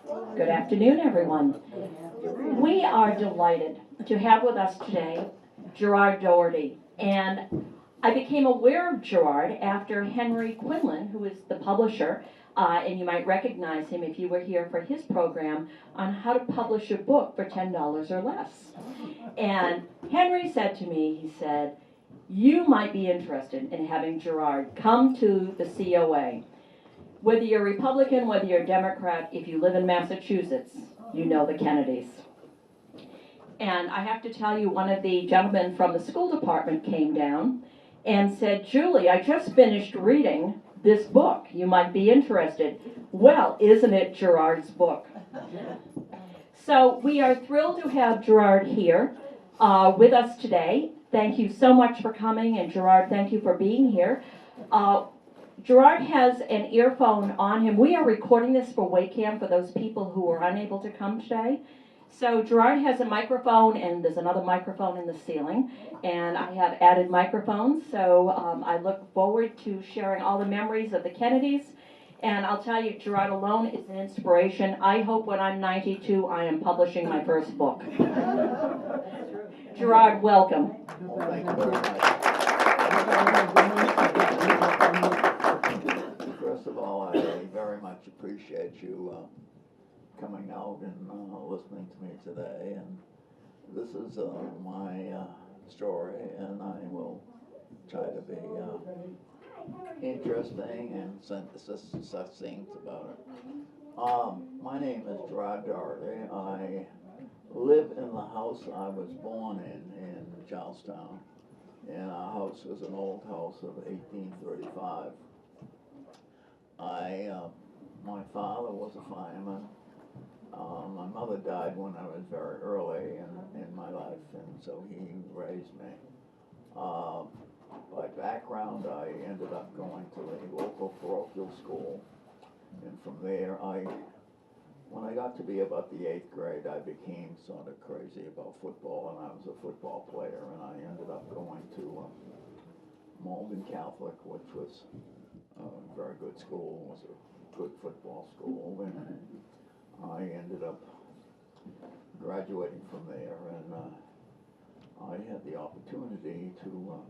Good afternoon, everyone. We are delighted to have with us today Gerard Doherty. And I became aware of Gerard after Henry Quinlan, who is the publisher, and you might recognize him if you were here for his program on how to publish a book for $10 or less. And Henry said to me, he said, you might be interested in having Gerard come to the COA. Whether you're Republican, whether you're Democrat, if you live in Massachusetts, you know the Kennedys. And I have to tell you, one of the gentlemen from the school department came down and said, Julie, I just finished reading this book. You might be interested. Well, isn't it Gerard's book? So we are thrilled to have Gerard here with us today. Thank you so much for coming, and Gerard, thank you for being here. Gerard has an earphone on him. We are recording this for Waycam for those people who are unable to come today. So Gerard has a microphone, and there's another microphone in the ceiling, and I have added microphones, so I look forward to sharing all the memories of the Kennedys. And I'll tell you, Gerard alone is an inspiration. I hope when I'm 92, I am publishing my first book. Gerard, welcome. Well, thank you very much. First of all, I very much appreciate you coming out and listening to me today. And this is my story, and I will try to be interesting and succinct about it. My name is Gerard Doherty. I live in the house I was born in Charlestown. And our house was an old house of 1835. My father was a fireman. My mother died when I was very early in my life, and so he raised me. By background, I ended up going to a local parochial school, and from there, when I got to be about the 8th grade, I became sort of crazy about football, and I was a football player, and I ended up going to Malden Catholic, which was a very good school, was a good football school, and I ended up graduating from there, and I had the opportunity to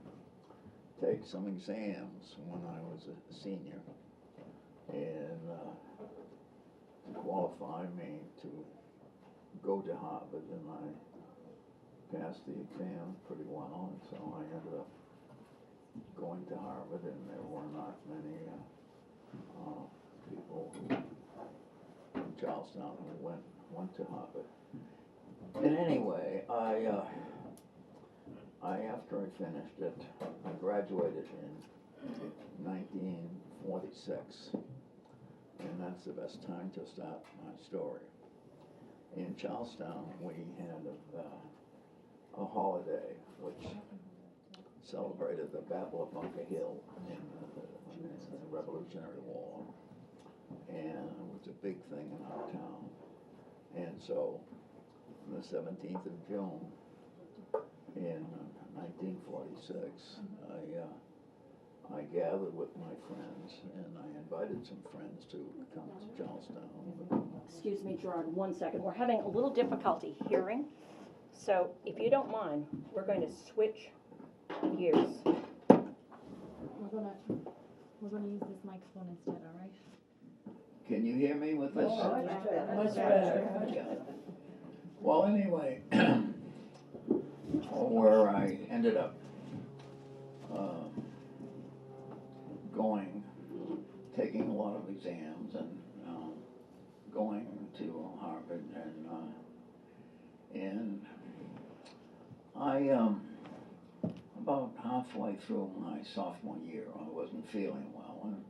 take some exams when I was a senior, and to qualify me to go to Harvard, and I passed the exam pretty well, and so I ended up going to Harvard, and there were not many people from Charlestown who went to Harvard. And anyway, after I finished it, I graduated in 1946. And that's the best time to start my story. In Charlestown, we had a holiday which celebrated the Battle of Bunker Hill in the Revolutionary War, and it was a big thing in our town. And so, on the 17th of June in 1946, I gathered with my friends, and I invited some friends to come to Charlestown. Excuse me, Gerard, 1 second. We're having a little difficulty hearing, so if you don't mind, we're going to switch gears. We're gonna use this microphone instead, all right? Can you hear me with this? Much better. Yeah. Well, anyway, where I ended up taking a lot of exams and going to Harvard, and I about halfway through my sophomore year, I wasn't feeling well, and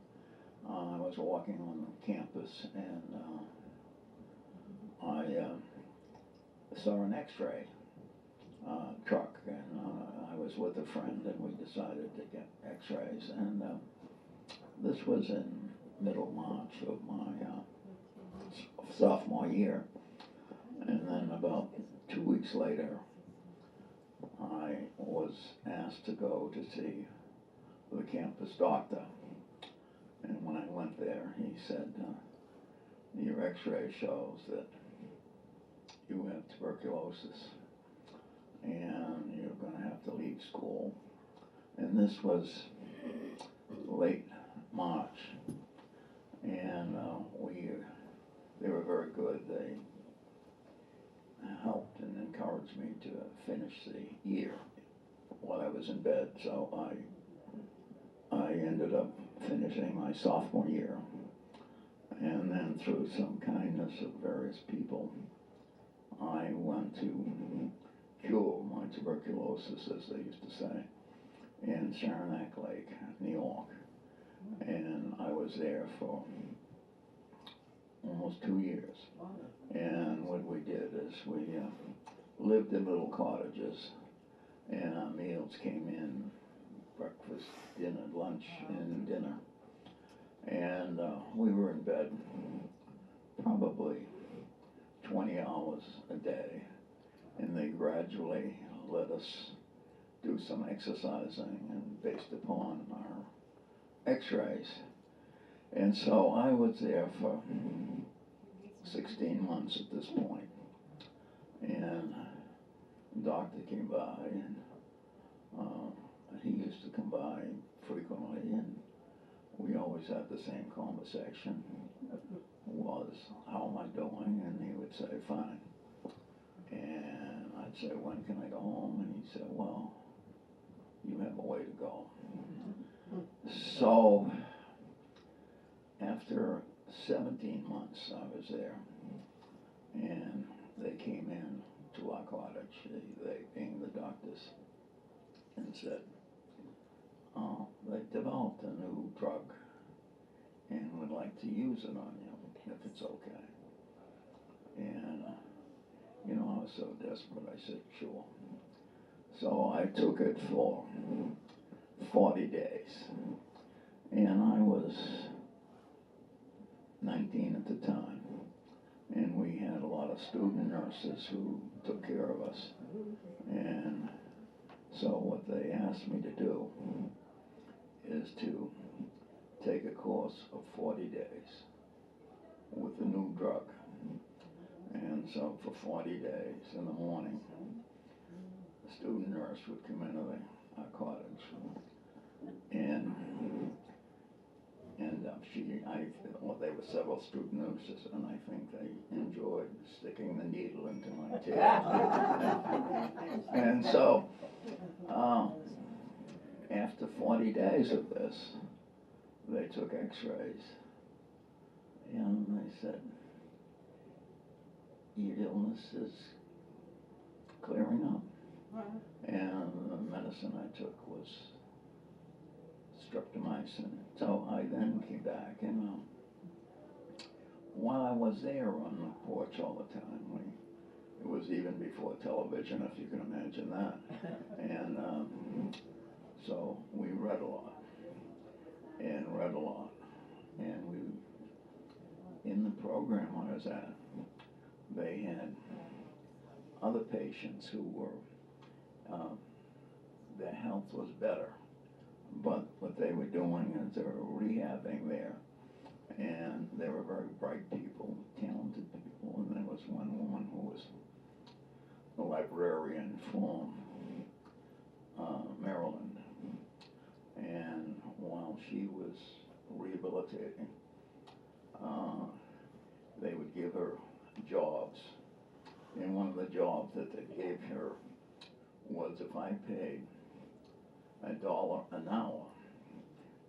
I was walking on the campus, and I saw an X-ray truck, and I was with a friend, and we decided to get X-rays, and this was in middle March of my sophomore year, and then about 2 weeks later, I was asked to go to see the campus doctor, and when I went there, he said, your x-ray shows that you have tuberculosis and you're gonna have to leave school. And this was late March, and they were very good. They helped and encouraged me to finish the year while I was in bed, so I ended up finishing my sophomore year, and then through some kindness of various people, I went to cure my tuberculosis, as they used to say, in Saranac Lake, New York. And I was there for almost 2 years. And what we did is we lived in little cottages, and our meals came in, breakfast, dinner, lunch, and dinner. And we were in bed probably 20 hours a day, and they gradually let us do some exercising and based upon our x-rays. And so I was there for 16 months at this point, and the doctor came by, and he used to come by frequently, and we always had the same conversation. Was, how am I doing? And he would say, fine. And I'd say, when can I go home? And he'd say, well, you have a way to go. So after 17 months I was there, and they came in to our cottage, they being the doctors, and said, they developed a new drug and would like to use it on you, if it's okay. And, I was so desperate, I said, sure. So I took it for 40 days, and I was 19 at the time, and we had a lot of student nurses who took care of us. And so what they asked me to do is to take a course of 40 days with the new drug. And so for 40 days in the morning, the student nurse would come into our cottage, and there were several student nurses, and I think they enjoyed sticking the needle into my tail. And so, after 40 days of this, they took x-rays, and they said, your illness is clearing up. And the medicine I took was streptomycin. So I then came back, and while I was there on the porch all the time, it was even before television, if you can imagine that. And so we read a lot, and in the program I was at, they had other patients who were, their health was better, but what they were doing is they were rehabbing there, and they were very bright people, talented people, and there was one woman who was a librarian from Maryland, and while she was rehabilitating, they would give her jobs, and one of the jobs that they gave her was if I paid $1 an hour,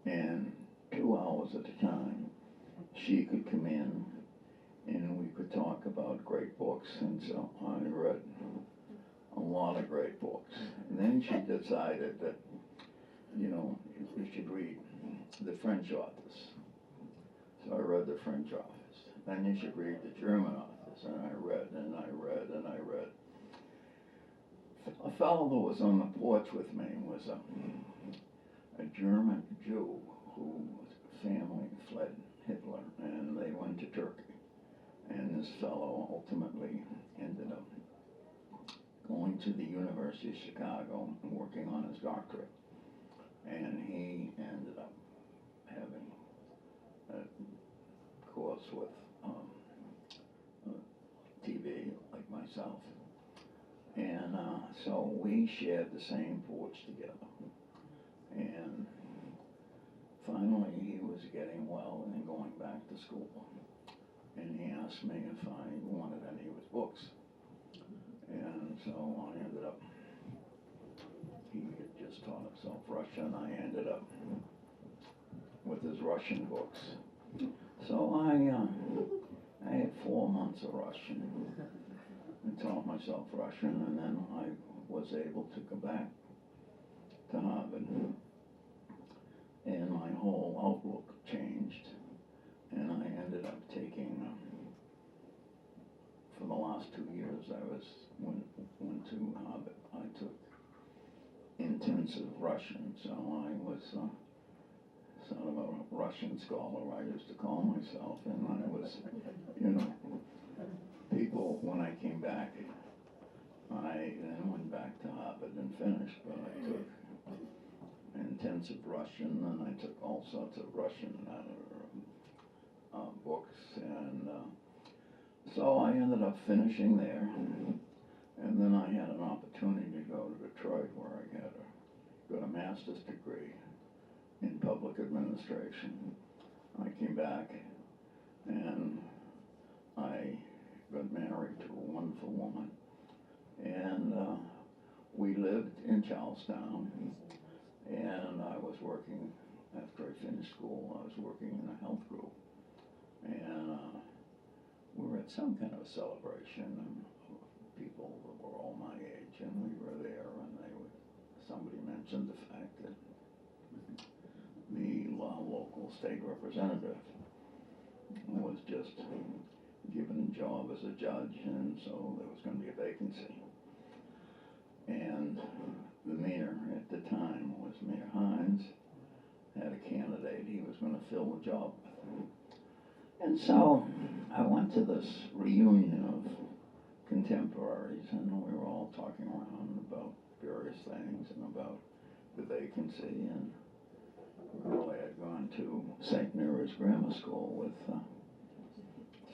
and 2 hours at a time, she could come in and we could talk about great books. And so I read a lot of great books. And then she decided that, you should read the French authors. So I read the French authors. Then you should read the German authors. And I read, and I read, and I read. A fellow who was on the porch with me was a German Jew whose family fled Hitler, and they went to Turkey. And this fellow ultimately ended up going to the University of Chicago and working on his doctorate. And he ended up having a course with myself. And so we shared the same porch together. And finally, he was getting well and going back to school. And he asked me if I wanted any of his books. And so I ended up, he had just taught himself Russian. I ended up with his Russian books. So I had 4 months of Russian and taught myself Russian, and then I was able to go back to Harvard. And my whole outlook changed, and I ended up taking, for the last 2 years I went to Harvard, I took intensive Russian, so I was sort of a Russian scholar, I used to call myself, and I was, you know, people, when I came back, I then went back to Harvard and finished, but I took intensive Russian, and I took all sorts of Russian books, and so I ended up finishing there, and then I had an opportunity to go to Detroit where I got a master's degree in public administration. I came back, and I got married to a wonderful woman, and we lived in Charlestown. And I was working, after I finished school, I was working in a health group. And we were at some kind of a celebration, and people were all my age, and we were there, and somebody mentioned the fact that the local state representative was just given a job as a judge, and so there was going to be a vacancy. And the mayor at the time was Mayor Hines, had a candidate he was going to fill the job with. And so I went to this reunion of contemporaries, and we were all talking around about various things and about the vacancy. And a girl I had gone to St. Mary's Grammar School with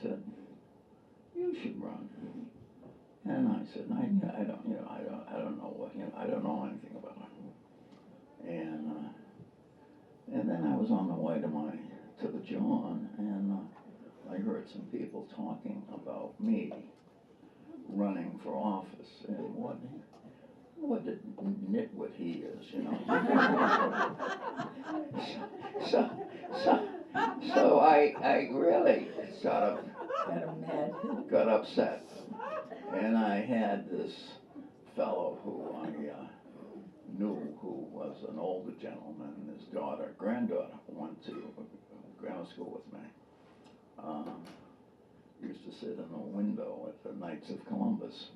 said, "You should run." And I said, I don't know what, I don't know anything about it. And then I was on the way to the John, and I heard some people talking about me running for office, and what a nitwit he is, you know. So I really sort of got upset. And I had this fellow who I knew, who was an older gentleman, and his granddaughter, went to grammar school with me. Used to sit in the window at the Knights of Columbus.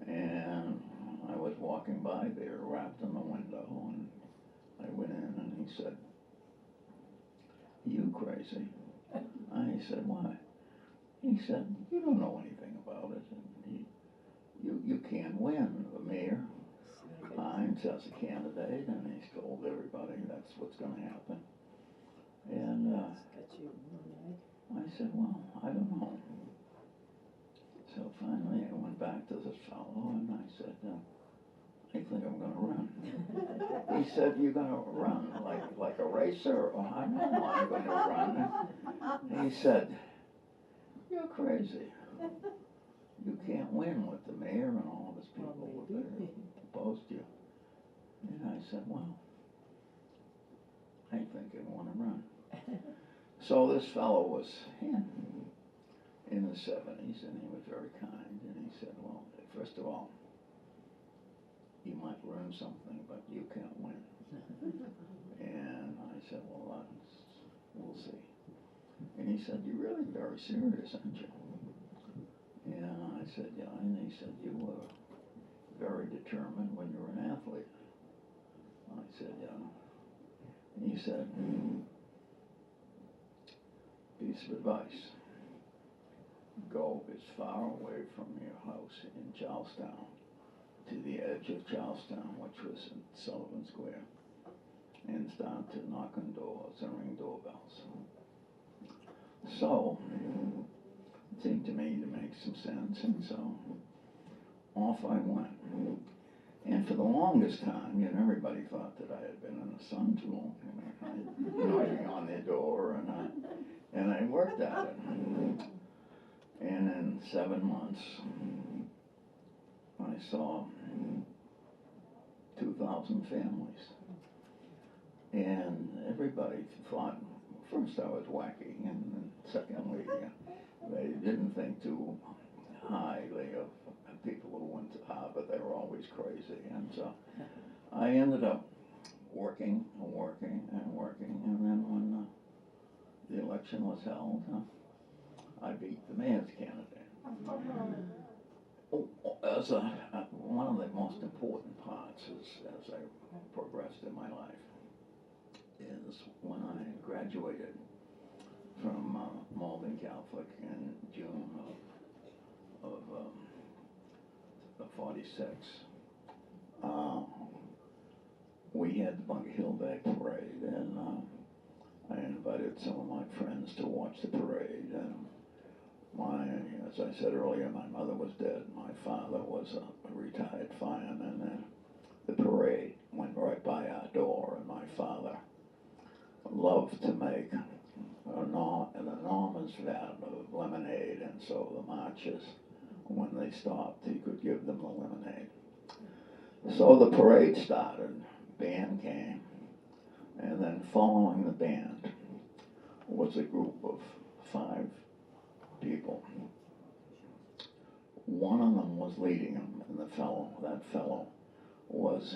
And I was walking by there, rapped on the window, and I went in, and he said, "Are you crazy?" I said, "Why?" He said, "You don't know anything about it. You can't win. The mayor Hines as a candidate, and he's told everybody that's what's going to happen." And I said, "Well, I don't know." So finally I went back to this fellow, and I said, "I think I'm going to run." He said, "You're going to run like a racer?" "Oh, I know I'm going to run." He said, "You're crazy. You can't win with the mayor and all of his people that opposed you." And I said, "Well, I think I want to run." So this fellow was in his 70s, and he was very kind, and he said, "Well, first of all, you might learn something, but you can't win." And I said, "Well, we'll see." And he said, "You're really very serious, aren't you?" And I said, "Yeah." And he said, "You were very determined when you were an athlete." I said, "Yeah." And he said, "Piece of advice, go as far away from your house in Charlestown to the edge of Charlestown, which was in Sullivan Square, and start to knock on doors and ring doorbells." So seemed to me to make some sense, and so off I went. And for the longest time, everybody thought that I had been in a Sun school, knocking on their door, and I worked at it. And in 7 months, I saw 2,000 families. And everybody thought, first I was wacky, and then secondly, they didn't think too highly of people who went to Harvard. They were always crazy. And so I ended up working, and then when the election was held, I beat the mayor's candidate. As one of the most important parts as I progressed in my life is when I graduated from Malden Catholic in June of 46. We had the Bunker Hill Day parade, and I invited some of my friends to watch the parade. And as I said earlier, my mother was dead. My father was a retired fireman, and the parade went right by our door, and my father loved to make an enormous vat of lemonade, and so the marchers, when they stopped, he could give them the lemonade. So the parade started, band came, and then following the band was a group of 5 people. One of them was leading them, and that fellow was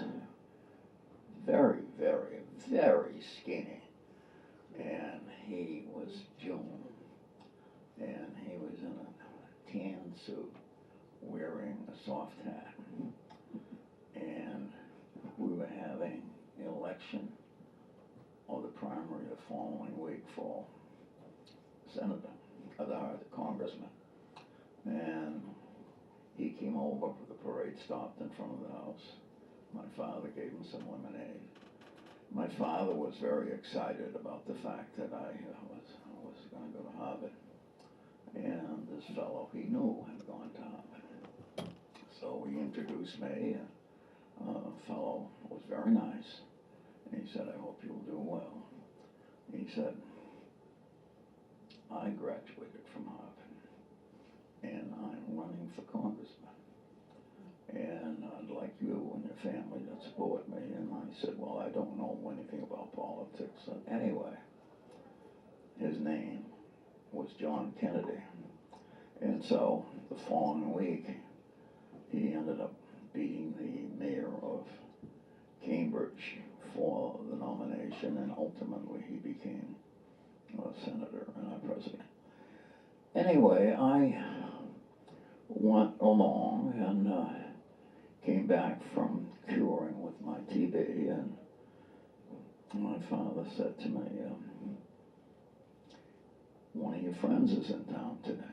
very, very, very skinny, and he was June, and he was in a tan suit, wearing a soft hat, and we were having an election or the primary the following week for senator, the congressman, and he came over, the parade stopped in front of the house. My father gave him some lemonade. My father was very excited about the fact that I was going to go to Harvard. And this fellow he knew had gone to Harvard. So he introduced me, and the fellow was very nice. And he said, I hope you'll do well. He said, I graduated from Harvard, and I'm running for congressman. And I'd like you and your family to support me. And I said, well, I don't know anything about politics. So anyway, his name was John Kennedy. And so the following week, he ended up beating the mayor of Cambridge for the nomination, and ultimately he became a senator and our president. Anyway, I went along and came back from curing with my TB, and my father said to me, one of your friends is in town today.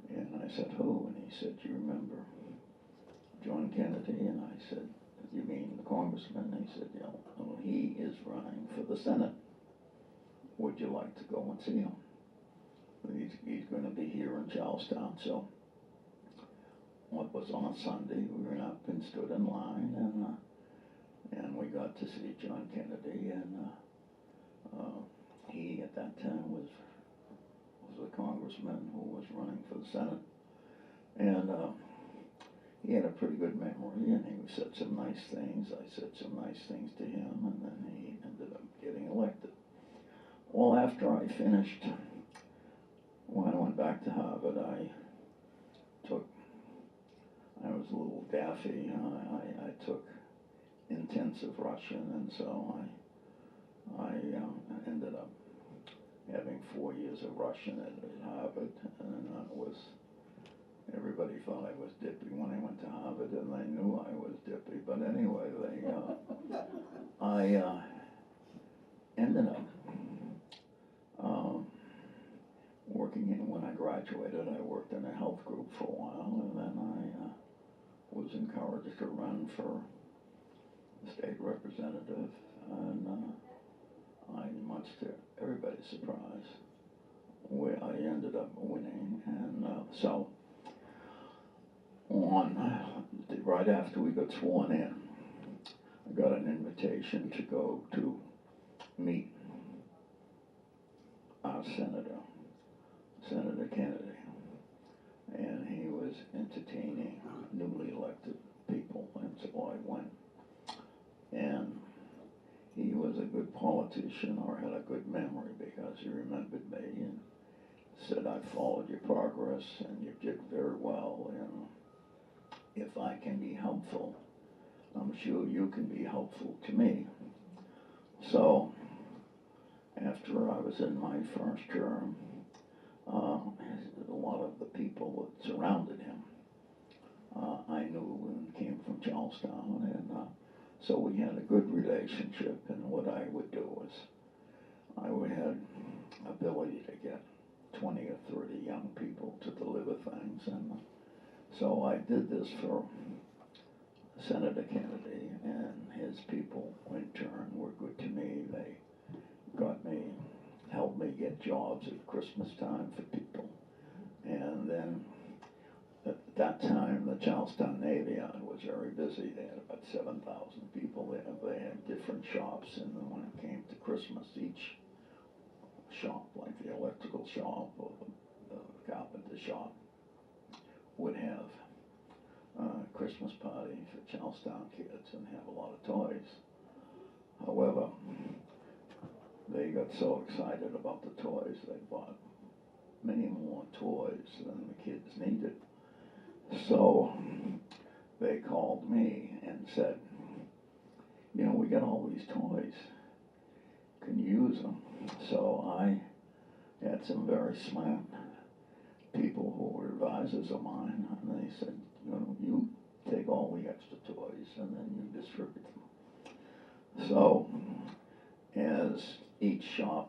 And I said, who? And he said, do you remember John Kennedy? And I said, you mean the congressman? And he said, yeah, well, he is running for the Senate. Would you like to go and see him? He's going to be here in Charlestown. So what was on a Sunday, we went up and stood in line, and we got to see John Kennedy, and he at that time was a congressman who was running for the Senate, and he had a pretty good memory, and he said some nice things. I said some nice things to him, and then he ended up getting elected. Well, after I finished, when I went back to Harvard, I was a little daffy. I took intensive Russian, and so I ended up having 4 years of Russian at Harvard, and everybody thought I was dippy when I went to Harvard, and they knew I was dippy. But anyway, I ended up working when I graduated. I worked in a health group for a while, and then I was encouraged to run for state representative, and I, much to everybody's surprise, I ended up winning, and so right after we got sworn in, I got an invitation to go to meet our Senator Kennedy, and he was entertaining newly elected people, and so I went. And he was a good politician, or had a good memory, because he remembered me and said, "I followed your progress and you did very well, and if I can be helpful, I'm sure you can be helpful to me." So after I was in my first term, a lot of the people that surrounded him, I knew and came from Charlestown, and so we had a good relationship. And what I would do is I would have ability to get 20 or 30 young people to deliver things, and so I did this for Senator Kennedy, and his people in turn were good to me. They helped me get jobs at Christmas time for people. And then at that time, the Charlestown Navy Yard was very busy. They had about 7,000 people there. They had different shops, and then when it came to Christmas, each shop, like the electrical shop or the carpenter shop, would have a Christmas party for Charlestown kids and have a lot of toys. However, they got so excited about the toys, they bought many more toys than the kids needed. So they called me and said, "You know, we got all these toys. Can you use them?" So I had some very smart people who were advisors of mine, and they said, "You know, you take all the extra toys and then you distribute them." So as each shop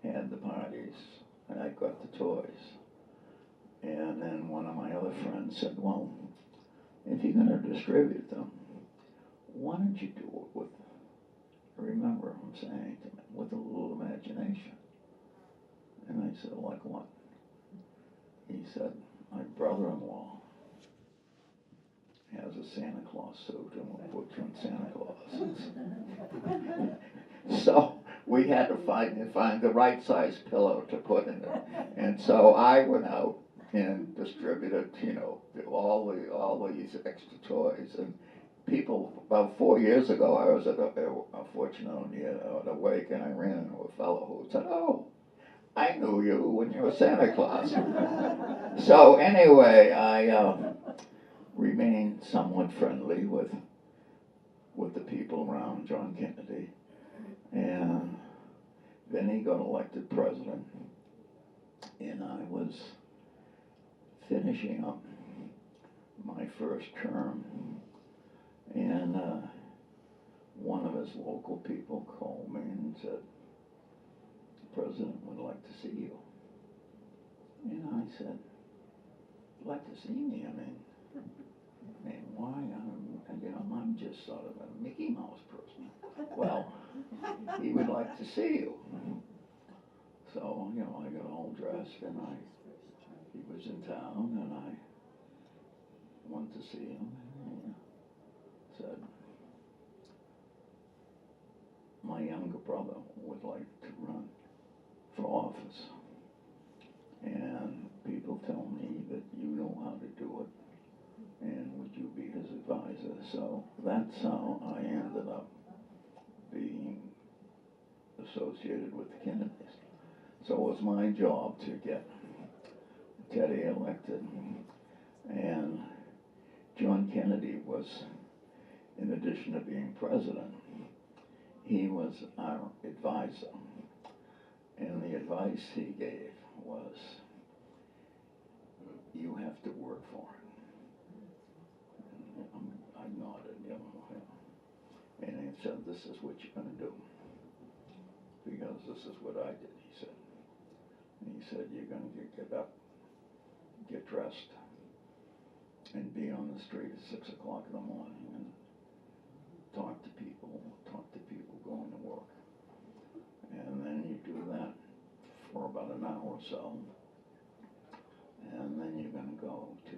had the parties, I got the toys. And then one of my other friends said, "Well, if you're going to distribute them, why don't you do it with," I remember him saying to me, "with a little imagination." And I said, "Like what?" He said, "My brother-in-law has a Santa Claus suit, and we'll put you in Santa Claus." So we had to find the right size pillow to put in it. And so I went out and distributed, you know, all these extra toys. And people, about 4 years ago, I was unfortunately at a wake, and I ran into a fellow who said, "Oh, I knew you when you were Santa Claus." So anyway, I remained somewhat friendly with the people around John Kennedy, and then he got elected president, and I was finishing up my first term, and one of his local people called me and said, "The president would like to see you." And I said, "Like to see me? I mean, why? I'm just sort of a Mickey Mouse person." "Well, he would like to see you." So, you know, I got all dressed, and he was in town, and I went to see him, and he said, "My younger brother would like to run for office, and people tell me that you know how to do it, and would you be his advisor?" So that's how I ended up being associated with the Kennedys. So it was my job to get Teddy elected, and John Kennedy was, in addition to being president, he was our advisor, and the advice he gave was, "You have to work for it." And I nodded, you know, and he said, "This is what you're going to do, because this is what I did," he said. And he said, "You're going to get up, get dressed, and be on the street at 6 o'clock in the morning and talk to people going to work. And then you do that for about an hour or so. And then you're gonna go to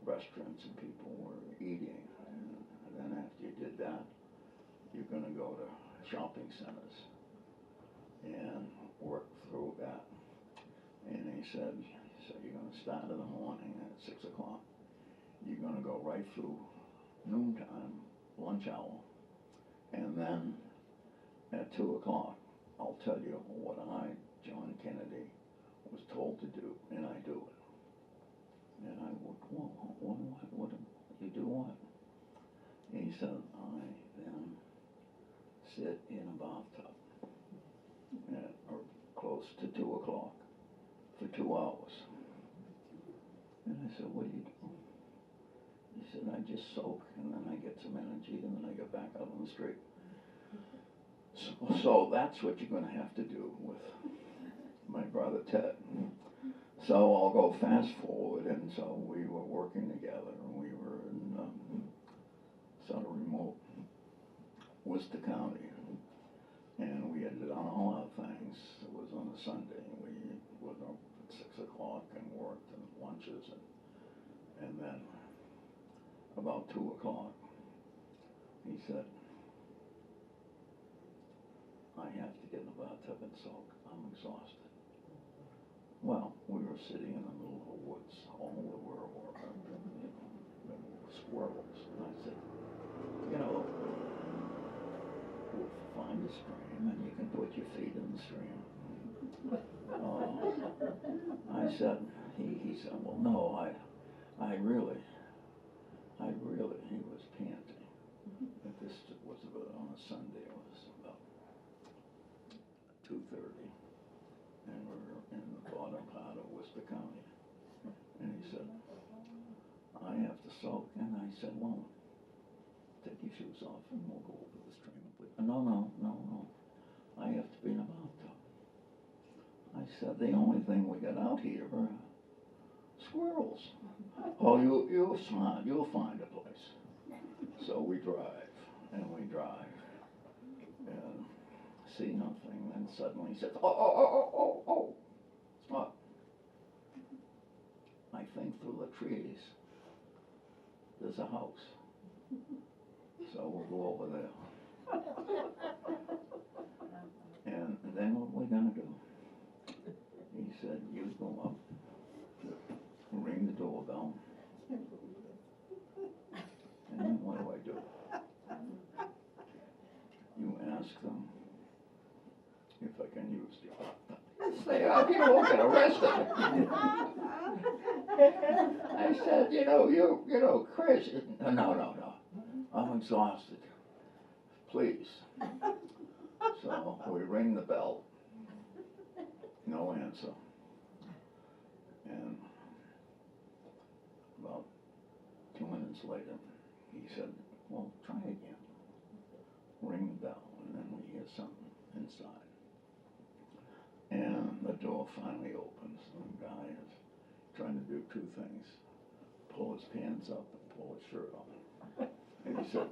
restaurants and people were eating. And then after you did that, you're gonna go to shopping centers and work through that. And he said, so you're gonna start in the morning at 6 o'clock. You're gonna go right through noontime, lunch hour. And then at 2 o'clock, I'll tell you what I, John Kennedy, was told to do, and I do it. And I would, what, you do what? He said, I then sit in a bathtub or close to 2 o'clock for 2 hours. And I said, what do you do? He said, I just soak, and then I get some energy, and then I get back out on the street. So that's what you're gonna have to do with my brother Ted. So I'll go fast forward, and so we were working together, and we were in sort of remote Worcester County, and we had done all our things. It was on a Sunday, and we were up at 6 o'clock and worked and lunches, and then about 2 o'clock, he said, I have to get in the bathtub and soak. I'm exhausted. Well, we were sitting in the middle of the woods, all over where we were, squirrels. And I said, you know, we'll find a stream and you can put your feet in the stream. I said, he said, well, no, I really, he was panting. But this was about, on a Sunday, it was about 2:30, and we were in the bottom part of Worcester County. And he said, I have to soak. And I said, well, take your shoes off and we'll go over the stream. No. I have to be in a bathtub. I said, the only thing we got out here are squirrels. Oh, you're smart. You'll find a place. So we drive, and see nothing. Then suddenly he says, oh, stop. I think through the trees, there's a house. So we'll go over there. And then what we're gonna do? He said, you go up, ring the doorbell, and then what do? You ask them if I can use the bathtub. Stay out, you won't get arrested. I said, you know, Chris, no. I'm exhausted. Please. So we ring the bell. No answer. And about 2 minutes later, he said, well, try again. Ring the bell, and then we hear something inside. And the door finally opens. The guy is trying to do 2 things. Pull his pants up and pull his shirt on. And he said,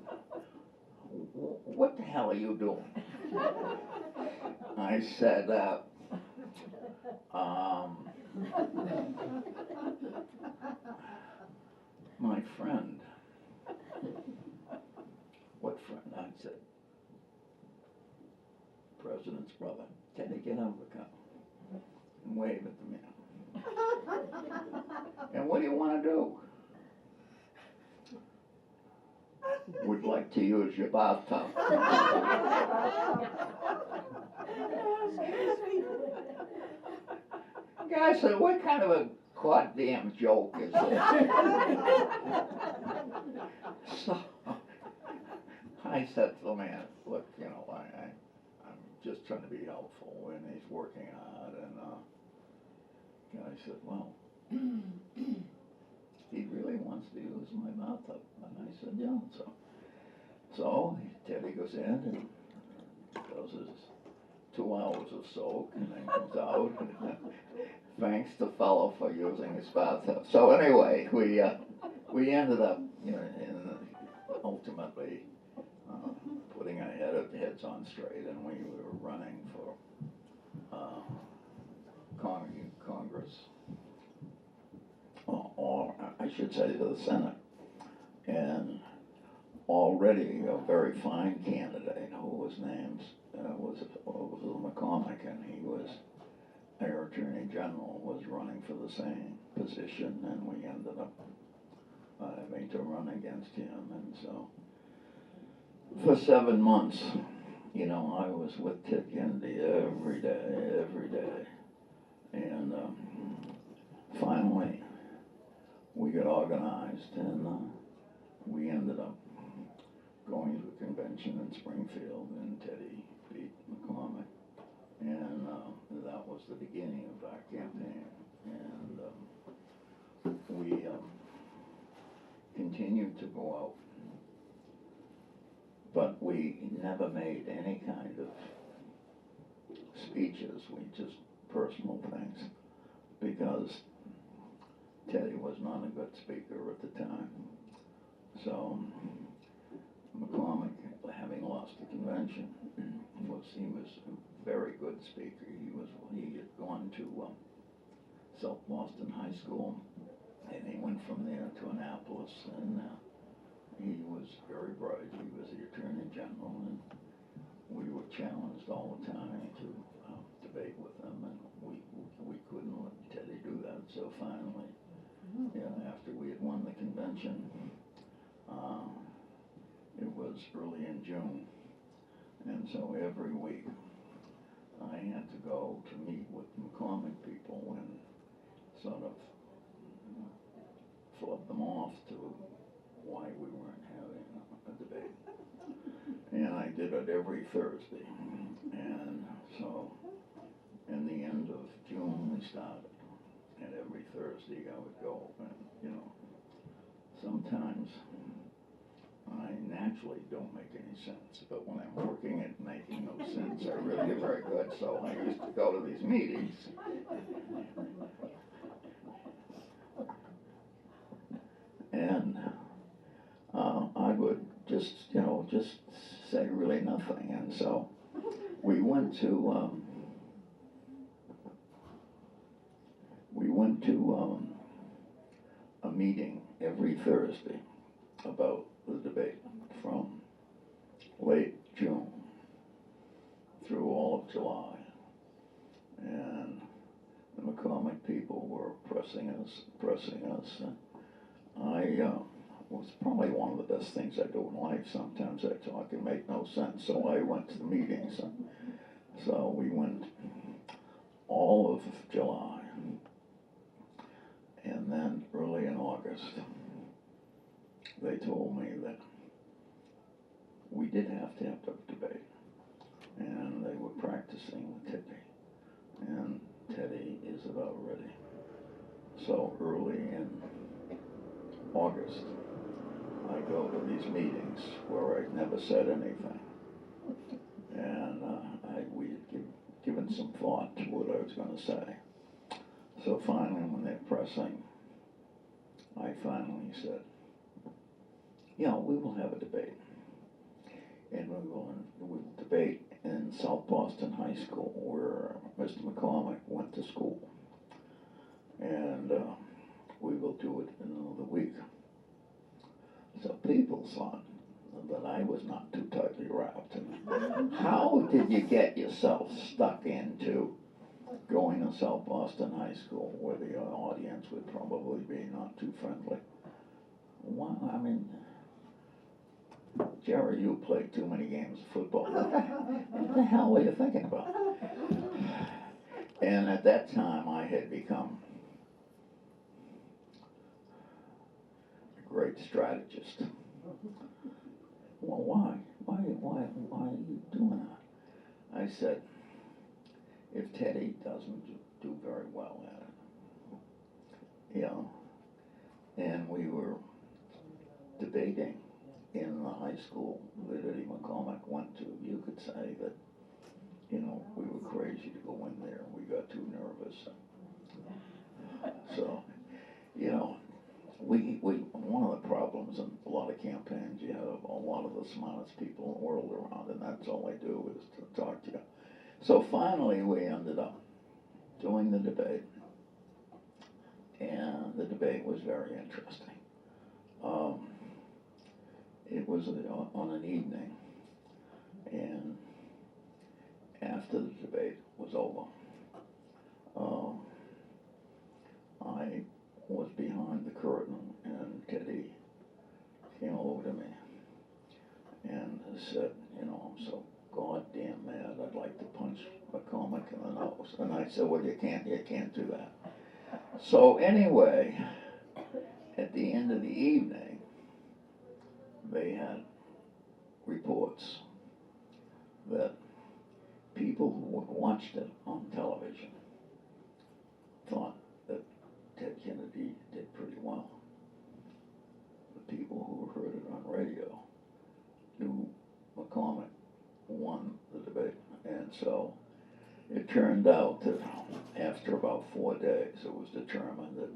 what the hell are you doing? I said, my friend. What friend? I said, President's brother. Teddy, get out of the car and wave at the man. And what do you want to do? Would like to use your bathtub. Guy said, what kind of a goddamn joke is this? So I said to the man, look, you know, I'm just trying to be helpful, and he's working hard, and guy said, well, he really wants to use my bathtub. And I said, yeah. So Teddy goes in and does his 2 hours of soak, and then comes out and thanks the fellow for using his bathtub. So anyway, we ended up, you know, ultimately putting our heads on straight, and we were running for should say, to the Senate. And already a very fine candidate who was named was McCormick, and he was our Attorney General, was running for the same position, and we ended up having to run against him. And so for 7 months, you know, I was with Ted Kennedy every day. And finally, we got organized, and we ended up going to a convention in Springfield, and Teddy beat McCormick. And that was the beginning of our campaign. And we continued to go out, but we never made any kind of speeches. We just personal things, because Teddy was not a good speaker at the time. So McCormick, having lost the convention, he was a very good speaker. He had gone to South Boston High School, and he went from there to Annapolis, and he was very bright. He was the Attorney General, and we were challenged all the time to debate with him, and we couldn't let Teddy do that. So finally, after we had won the convention, it was early in June, and so every week I had to go to meet with McCormick people and sort of flub them off to why we weren't having a debate. And I did it every Thursday. And so in the end of June we started. And every Thursday I would go, and you know, sometimes I naturally don't make any sense, but when I'm working at making no sense, I really get very good. So I used to go to these meetings. And I would just say really nothing. And so we went to a meeting every Thursday about the debate from late June through all of July. And the McCormick people were pressing us. I was probably one of the best things I do in life. Sometimes I talk and make no sense, so I went to the meetings. And so we went all of July, and then early in August, they told me that we did have to have a debate, and they were practicing with Teddy, and Teddy is about ready. So early in August, I go to these meetings where I'd never said anything, and we had given some thought to what I was going to say. So finally, when they're pressing, I finally said, yeah, we will have a debate, and we will debate in South Boston High School, where Mr. McCormick went to school, and we will do it in another week. So people thought that I was not too tightly wrapped. And how did you get yourself stuck into going to South Boston High School, where the audience would probably be not too friendly? Well, I mean, Jerry, you played too many games of football. What the hell were you thinking about? And at that time, I had become a great strategist. Well, why? Why are you doing that? I said, if Teddy doesn't do very well at it, you know, and we were debating in the high school that Eddie McCormick went to, you could say that, you know, we were crazy to go in there. We got too nervous. So, you know, we one of the problems in a lot of campaigns, you have a lot of the smartest people in the world around, and that's all they do is to talk to you. So finally, we ended up doing the debate, and the debate was very interesting. It was on an evening, and after the debate was over, I was behind the curtain, and Teddy came over to me and said, you know, I'm so goddamn mad, I'd like to punch McCormick in the nose. And I said, well, you can't do that. So anyway, at the end of the evening, they had reports that people who had watched it on television thought that Ted Kennedy did pretty well. The people who heard it on radio knew McCormick won the debate. And so it turned out that after about 4 days, it was determined that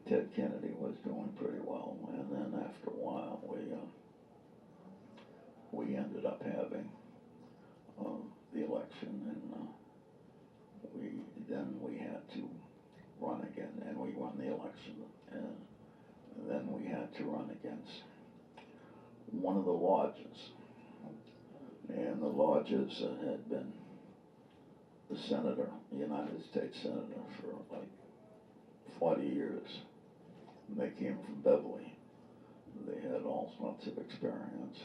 Ted Kennedy was doing pretty well. And then after a while, we ended up having the election, and we had to run again, and we won the election, and then we had to run against one of the lodges, and the lodges had been the senator, the United States senator, for like 40 years. And they came from Beverly. They had all sorts of experience,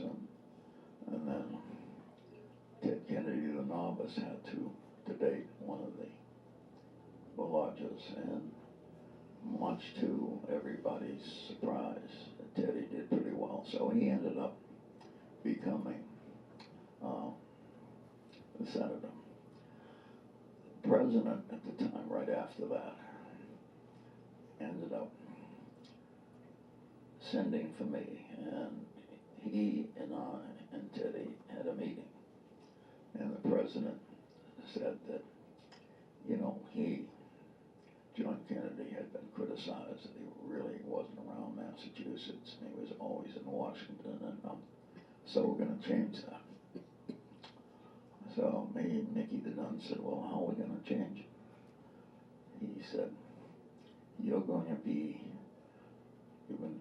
and then Ted Kennedy, the novice, had to debate one of the lodges, and much to everybody's surprise, Teddy did pretty well. So he ended up becoming the senator. The president at the time, right after that, ended up sending for me, and he and I and Teddy had a meeting. And the president said that, you know, John Kennedy had been criticized that he really wasn't around Massachusetts, and he was always in Washington, and so we're going to change that. So me and Mickey the Dunn said, well, how are we going to change it? He said, you're going to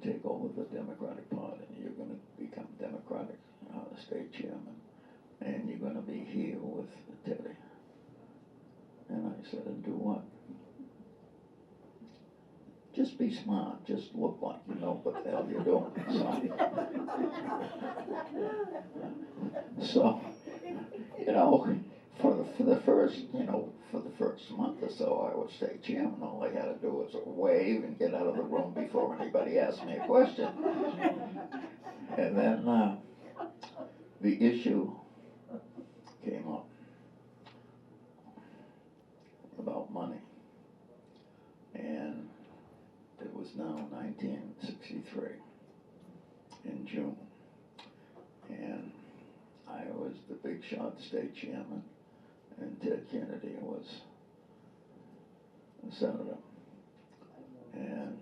take over the Democratic Party, and you're going to become Democratic state chairman, and you're going to be here with Teddy. And I said, and do what? Just be smart, just look like you know what the hell you're doing. So you know, for the first month or so, I was state chairman. All I had to do was wave and get out of the room before anybody asked me a question. And then the issue came up about money, and it was now 1963 in June, and I was the big shot state chairman, and Ted Kennedy was the senator. And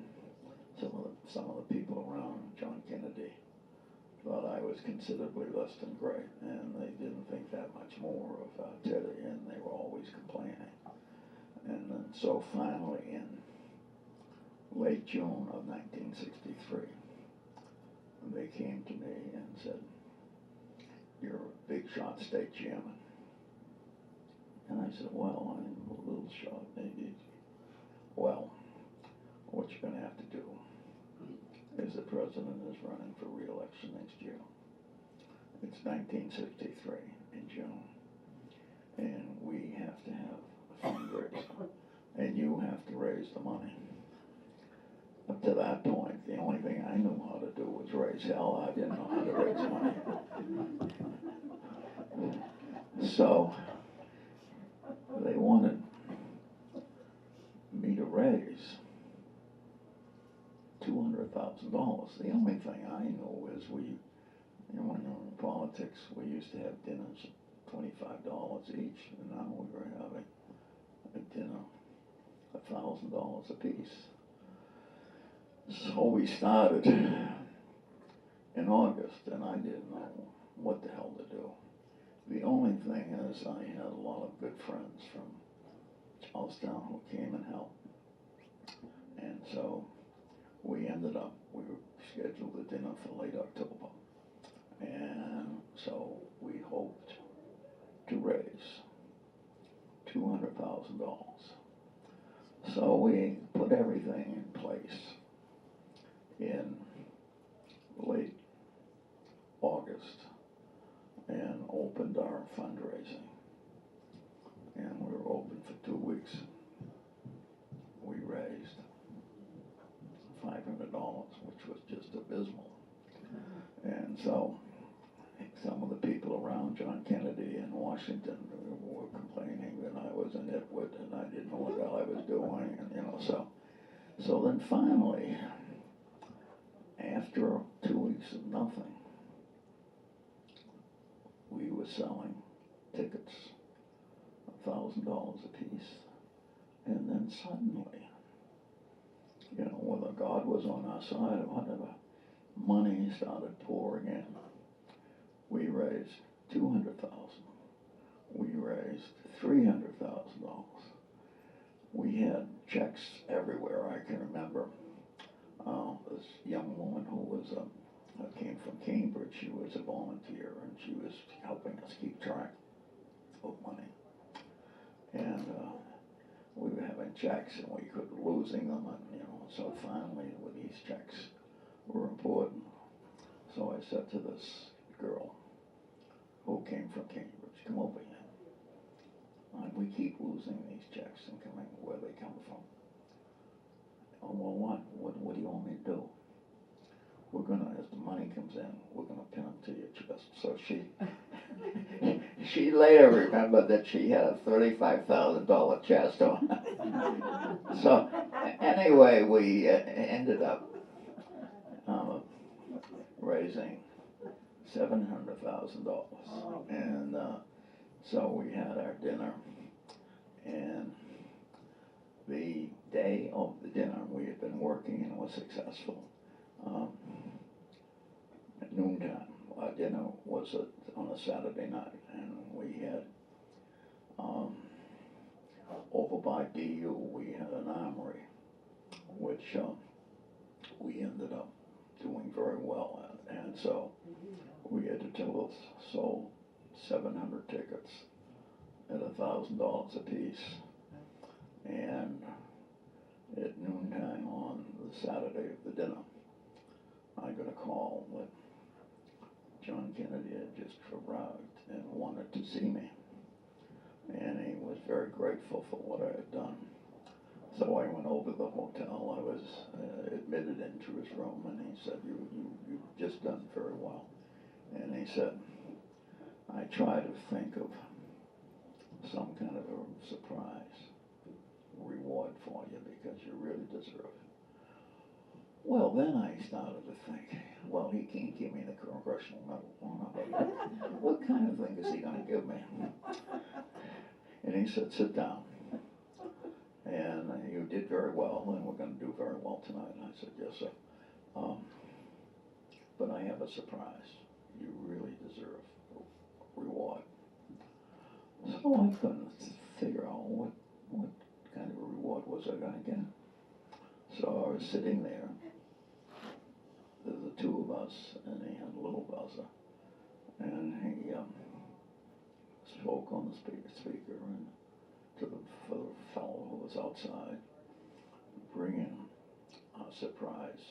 some of the people around John Kennedy thought I was considerably less than great, and they didn't think that much more of Teddy, and they were always complaining. And then, so finally, in late June of 1963, they came to me and said, you're a big shot state chairman. And I said, well, I'm a little shot, maybe. Well, what you're going to have to do is the president is running for re-election next year. It's 1963 in June, and we have to have a fundraiser, and you have to raise the money. Up to that point, the only thing I knew how to do was raise hell. I didn't know how to raise money. So they wanted me to raise $200,000. The only thing I know is when in politics, we used to have dinners $25 each, and now we were having a dinner $1,000 a piece. So we started in August, and I didn't know what the hell to do. The only thing is I had a lot of good friends from Charlestown who came and helped. And so we ended up, we scheduled a dinner for late October. And so we hoped to raise $200,000. So we put everything in place in late August and opened our fundraising. And we were open for 2 weeks. We raised $500, which was just abysmal. And so some of the people around John Kennedy in Washington were complaining that I was a nitwit and I didn't know what the hell I was doing, and so then finally, after 2 weeks of nothing, we were selling tickets, $1,000 a piece, and then suddenly, whether God was on our side or whatever, money started pouring in. We raised $200,000. We raised $300,000. We had checks everywhere. I can remember this young woman who came from Cambridge. She was a volunteer, and she was helping us keep track of money. And we were having checks, and we could be losing them, and so finally, with these checks were important. So I said to this girl who came from Cambridge, come over here. We keep losing these checks and coming where they come from. Oh, well, what do you want me to do? We're gonna, as the money comes in, we're gonna pin them to your chest. So she later remembered that she had a $35,000 chest on her. So anyway, we ended up raising $700,000, and so we had our dinner, and the day of the dinner we had been working and was successful. At noontime, our dinner was on a Saturday night, and we had over by DU we had an armory, which we ended up doing very well at, and so we had to sold 700 tickets at $1,000 a piece, and at noontime on the Saturday of the dinner, I got a call that John Kennedy had just arrived and wanted to see me, and he was very grateful for what I had done. So I went over to the hotel. I was admitted into his room, and he said, you've just done very well. And he said, I try to think of some kind of a surprise reward for you because you really deserve it. Well, then I started to think, well, he can't give me the Congressional Medal. What kind of thing is he going to give me? And he said, sit down. And you did very well, and we're going to do very well tonight. And I said, yes, sir. But I have a surprise. You really deserve a reward. So I couldn't figure out what kind of a reward was I going to get. So I was sitting there. There were the two of us, and he had a little buzzer. And he spoke on the speaker and for the fellow who was outside, bringing a surprise.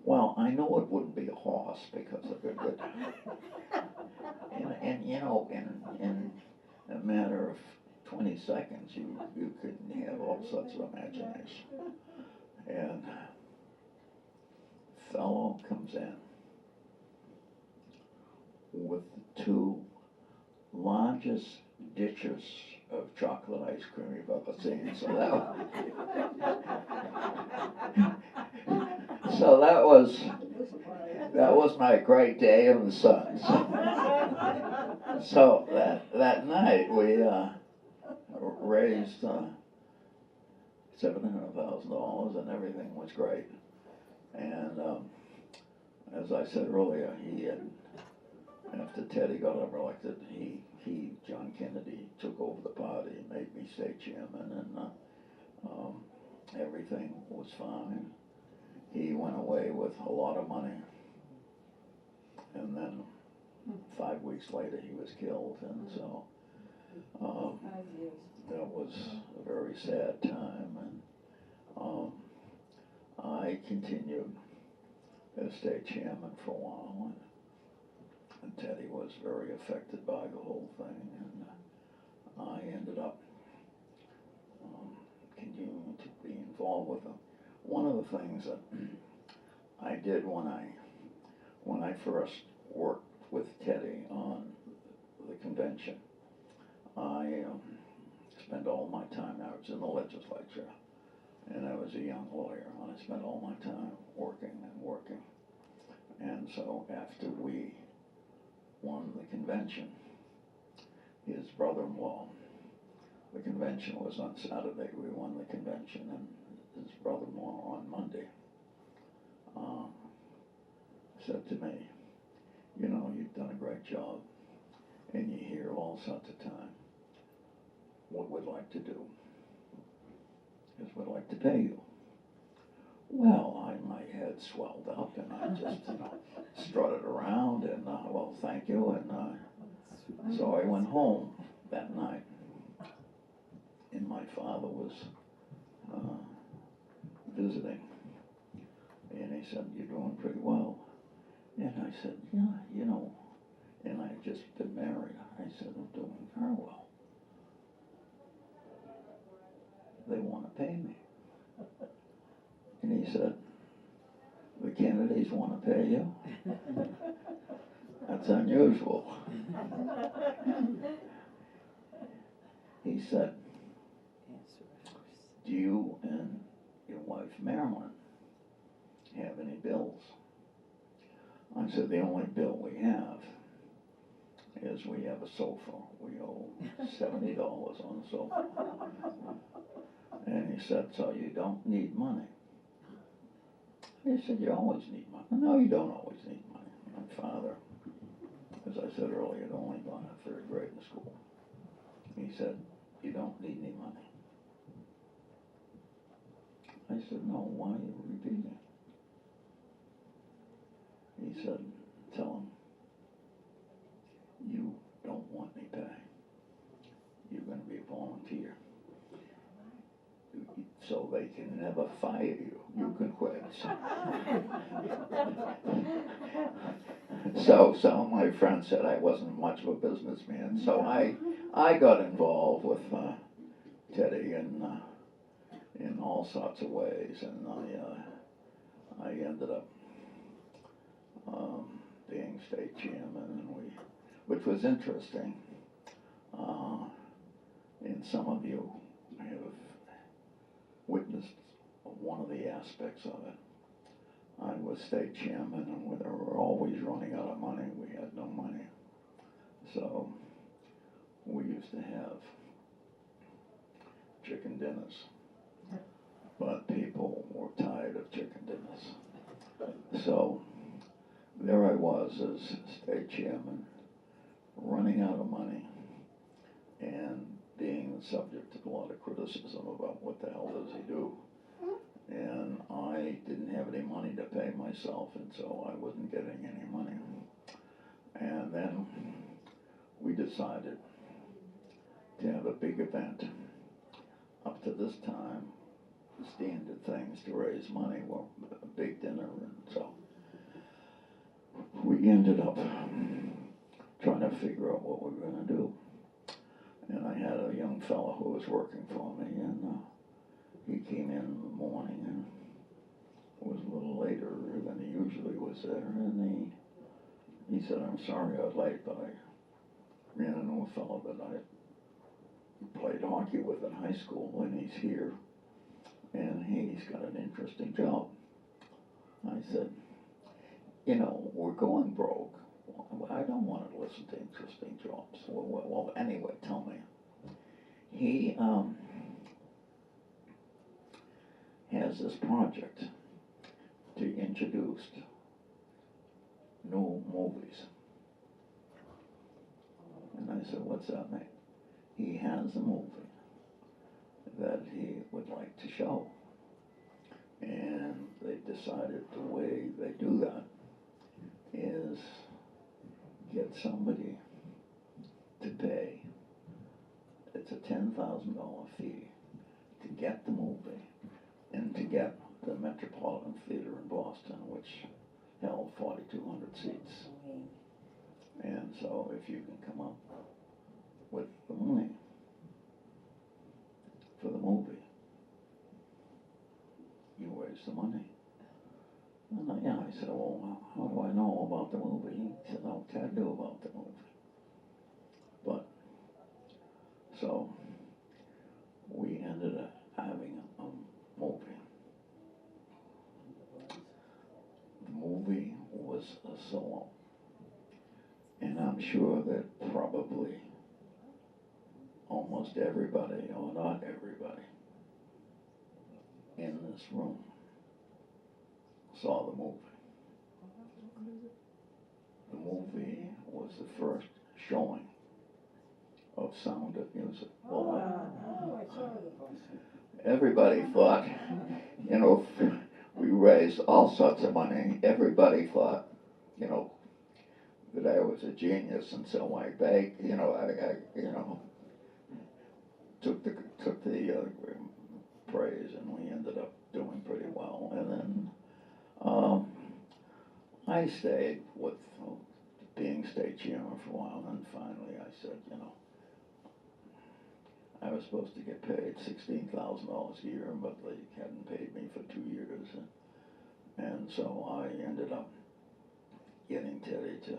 Well, I know it wouldn't be a horse because of it, but in a matter of 20 seconds, you can have all sorts of imagination. And the fellow comes in with the two largest dishes of chocolate ice cream you've ever seen. So that was my great day in the sun. So that night we raised $700,000, and everything was great. And as I said earlier, he had, after Teddy got elected, John Kennedy took over the party and made me state chairman, and everything was fine. He went away with a lot of money, and then 5 weeks later he was killed, and so that was a very sad time. And I continued as state chairman for a while, and Teddy was very affected by the whole thing, and I ended up continuing to be involved with him. One of the things that I did when I first worked with Teddy on the convention, I spent all my time, I was in the legislature, and I was a young lawyer, and I spent all my time working and working. And so after we won the convention, his brother-in-law, the convention was on Saturday, we won the convention, and his brother-in-law on Monday said to me, you know, you've done a great job, and you're here all sorts of time. What we'd like to do is we'd like to pay you. Well, my head swelled up, and I just, strutted around, and, well, thank you, and so I went home that night, and my father was visiting, and he said, you're doing pretty well. And I said, yeah, and I had just been married. I said, I'm doing very well. They want to pay me. And he said, the Kennedys want to pay you? That's unusual. He said, do you and your wife Marilyn have any bills? I said, the only bill we have is we have a sofa. We owe $70 on the sofa. And he said, so you don't need money? He said, you always need money. No, you don't always need money. My father, as I said earlier, had only gone to third grade in school. He said, you don't need any money. I said, no, why are you repeating? He said, tell him, you don't want any pay. You're going to be a volunteer. So they can never fire you. You can quit. So some of my friends said I wasn't much of a businessman. So I got involved with Teddy in all sorts of ways, and I ended up being state chairman, and which was interesting. And some of you have witnessed one of the aspects of it. I was state chairman, and we were always running out of money. We had no money. So we used to have chicken dinners. But people were tired of chicken dinners. So there I was as state chairman, running out of money, and being the subject of a lot of criticism about what the hell does he do. And I didn't have any money to pay myself, and so I wasn't getting any money. And then we decided to have a big event. Up to this time, the standard things to raise money were a big dinner, and so we ended up trying to figure out what we were going to do. And I had a young fellow who was working for me, and he came in the morning and was a little later than he usually was there, and he said, I'm sorry I was late, but I ran into a fellow that I played hockey with in high school, and he's here, and he's got an interesting job. I said, we're going broke. I don't want to listen to interesting jobs. Well, anyway, tell me. He has this project to introduce new movies. And I said, what's that mean? He has a movie that he would like to show. And they decided the way they do that is get somebody to pay. It's a $10,000 fee to get the movie and to get the Metropolitan Theater in Boston, which held 4,200 seats. And so if you can come up with the money for the movie, you raise the money. And I said, well, how do I know about the movie? He said, I'll tell you about the movie. But, so, we ended up having a movie. The movie was a solo. And I'm sure that probably almost everybody, or not everybody, in this room saw the movie. The movie was the first showing of Sound of Music. Everybody thought, you know, we raised all sorts of money. Everybody thought, you know, that I was a genius, and so I begged, you know, I you know, took the praise, and we ended up doing pretty well. And then I stayed with being state chairman for a while, and finally I said, you know, I was supposed to get paid $16,000 a year, but they hadn't paid me for 2 years, and so I ended up getting Teddy to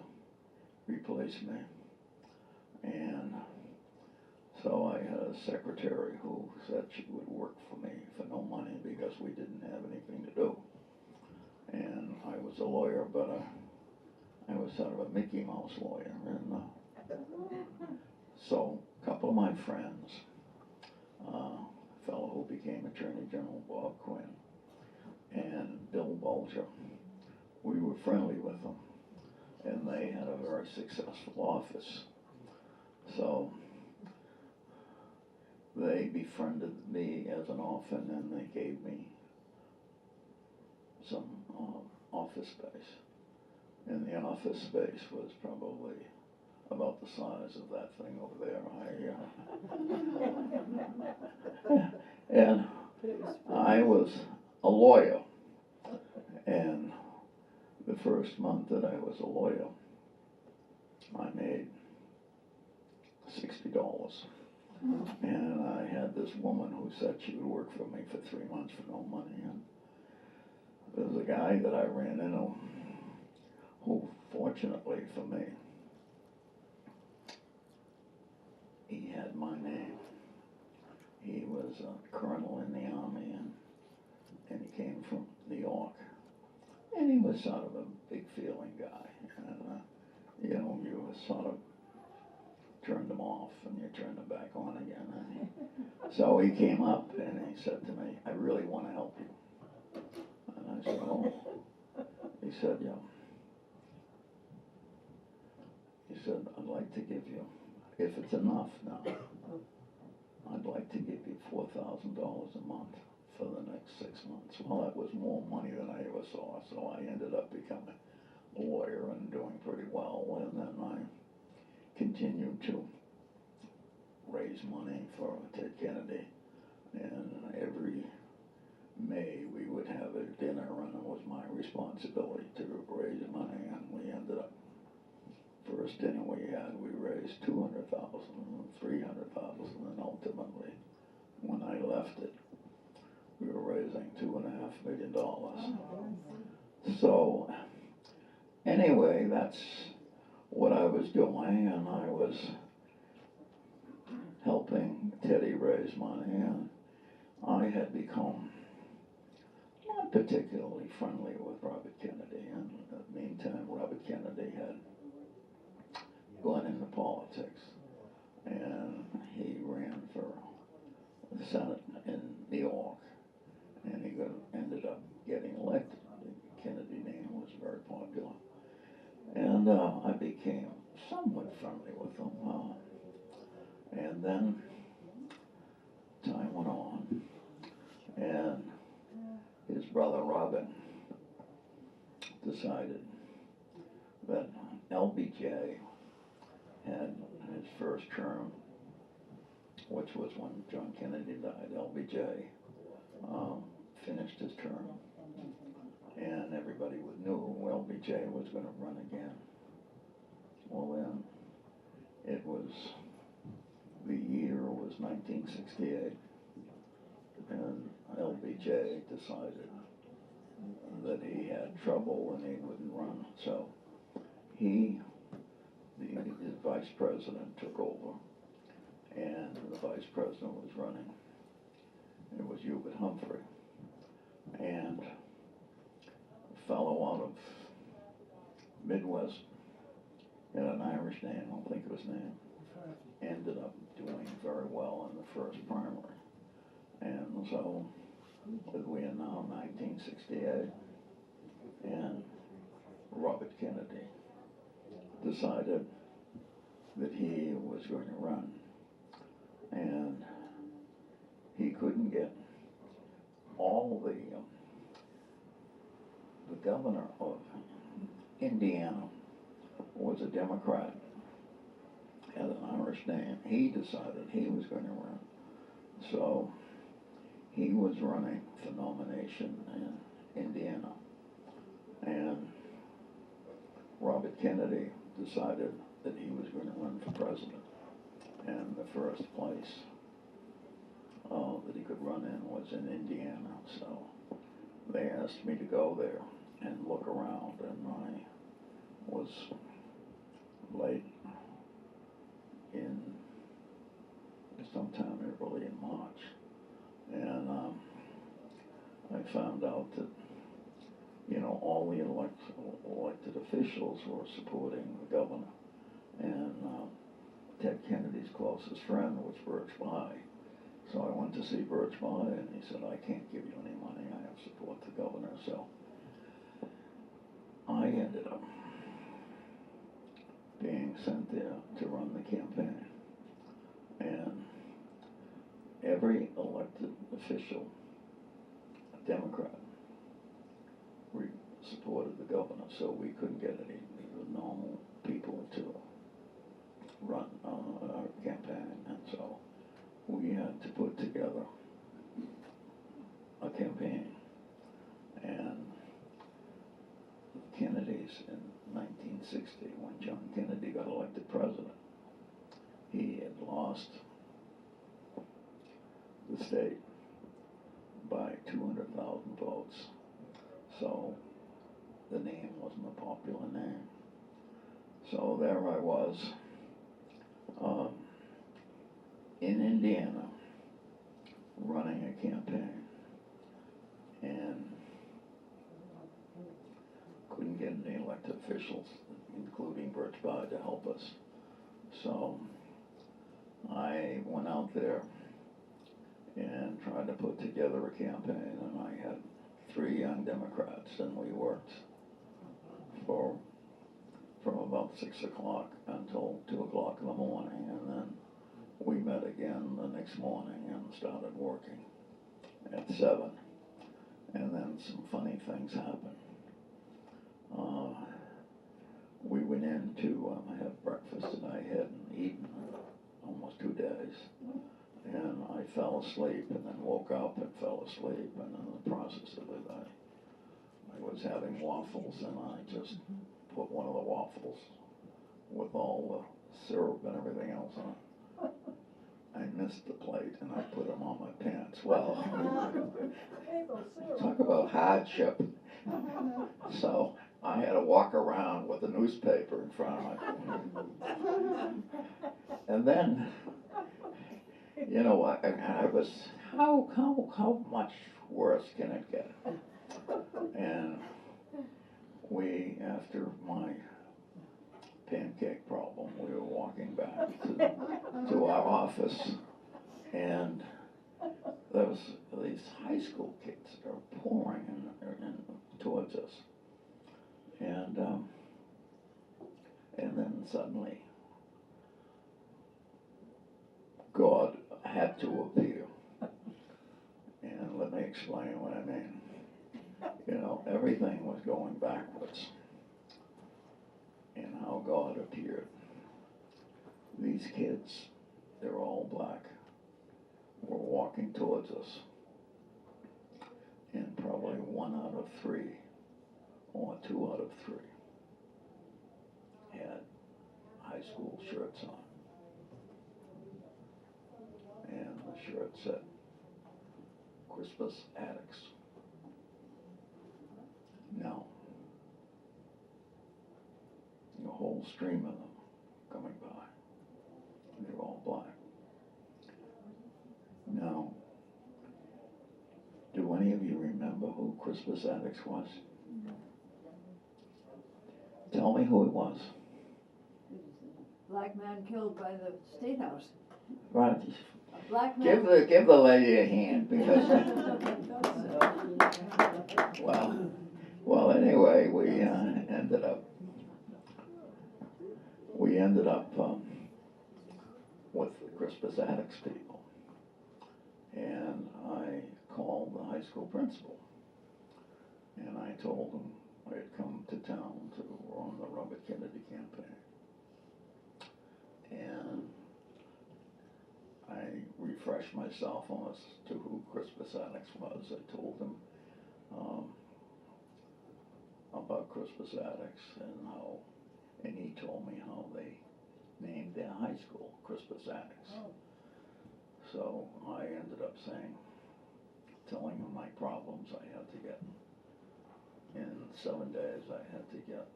replace me. And so I had a secretary who said she would work for me for no money because we didn't have anything to do. And I was a lawyer, but I was sort of a Mickey Mouse lawyer. And so a couple of my friends, a fellow who became Attorney General, Bob Quinn, and Bill Bulger, we were friendly with them. And they had a very successful office. So they befriended me as an orphan, and they gave me some office space. And the office space was probably about the size of that thing over there. And I was a lawyer, and the first month that I was a lawyer, I made $60. And I had this woman who said she would work for me for 3 months for no money. And there was a guy that I ran into who, fortunately for me, he had my name. He was a colonel in the army, and he came from New York. And he was sort of a big feeling guy. And, you know, you sort of turned him off and you turned him back on again. And so he came up and he said to me, I really want to help you. And I said, oh. He said, yeah. He said, I'd like to give you, if it's enough now, I'd like to give you $4,000 a month for the next 6 months. Well, that was more money than I ever saw, so I ended up becoming a lawyer and doing pretty well. And then I continued to raise money for Ted Kennedy, and every May we would have a dinner, and it was my responsibility to raise money, and we ended up, first dinner we raised $200,000, $300,000, and ultimately, when I left it, we were raising $2.5 million. So, anyway, that's what I was doing, and I was helping Teddy raise money, and I had become not particularly friendly with Robert Kennedy, and in the meantime, Robert Kennedy had gone into politics, and he ran for the Senate in New York, and he ended up getting elected. The Kennedy name was very popular. And I became somewhat friendly with him. And then time went on, and his brother Robin decided that LBJ had his first term, which was when John Kennedy died. LBJ finished his term, and everybody knew LBJ was going to run again. Well, then it was, the year was 1968, and LBJ decided that he had trouble and he wouldn't run. So his vice president took over, and the vice president was running. It was Hubert Humphrey, and a fellow out of Midwest, had an Irish name, I don't think of his name, ended up doing very well in the first primary. And so we are now 1968, and Robert Kennedy decided that he was going to run, and he couldn't get all the governor of Indiana was a Democrat, had an Irish name. He decided he was going to run, so he was running for nomination in Indiana, and Robert Kennedy decided that he was going to run for president, and the first place that he could run in was in Indiana. So they asked me to go there and look around, and I was late in sometime early in March, and I found out that, you know, all the elected officials were supporting the governor, and Ted Kennedy's closest friend was Birch Bayh. So I went to see Birch Bayh, and he said, I can't give you any money, I have support the governor. So I ended up being sent there to run the campaign, and every elected official, a Democrat, supported the governor, so we couldn't get any normal people to run our campaign, and so we had to put together a campaign. And the Kennedys in 1960, when John Kennedy got elected president, he had lost the state by 200,000 votes. So the name wasn't a popular name. So there I was in Indiana running a campaign, and couldn't get any elected officials, including Birch Bayh, to help us. So I went out there and tried to put together a campaign, and I had 3 young Democrats, and we worked from about 6 o'clock until 2 o'clock in the morning, and then we met again the next morning and started working at 7. And then some funny things happened. We went in to have breakfast, and I hadn't eaten in almost 2 days. And I fell asleep, and then woke up and fell asleep, and in the process of it, I was having waffles, and I just put one of the waffles with all the syrup and everything else on it. I missed the plate, and I put them on my pants. Well, talk about hardship. So I had to walk around with a newspaper in front of me. And then, you know, I was, how much worse can it get? And we, after my pancake problem, we were walking back to our office, and there was these high school kids that were pouring in towards us. And then suddenly, God had to appear. And let me explain what I mean. everything was going backwards in how God appeared. These kids, they're all black, were walking towards us. And probably 1 out of 3 or 2 out of 3 had high school shirts on. And the shirt said, Crispus Attucks. Now, a whole stream of them coming by. They're all black. Now, do any of you remember who Crispus Attucks was? Tell me who it was. Black man killed by the State House. Right. A black man. Give the lady a hand because well anyway we ended up with the Crispus Attucks people, and I called the high school principal and I told him I had come to town to run the Robert Kennedy campaign, and I refreshed myself on as to who Crispus Attucks was. I told him about Crispus Attucks and he told me how they named their high school Crispus Attucks. So I ended up telling him my problems I had to get. In 7 days I had to get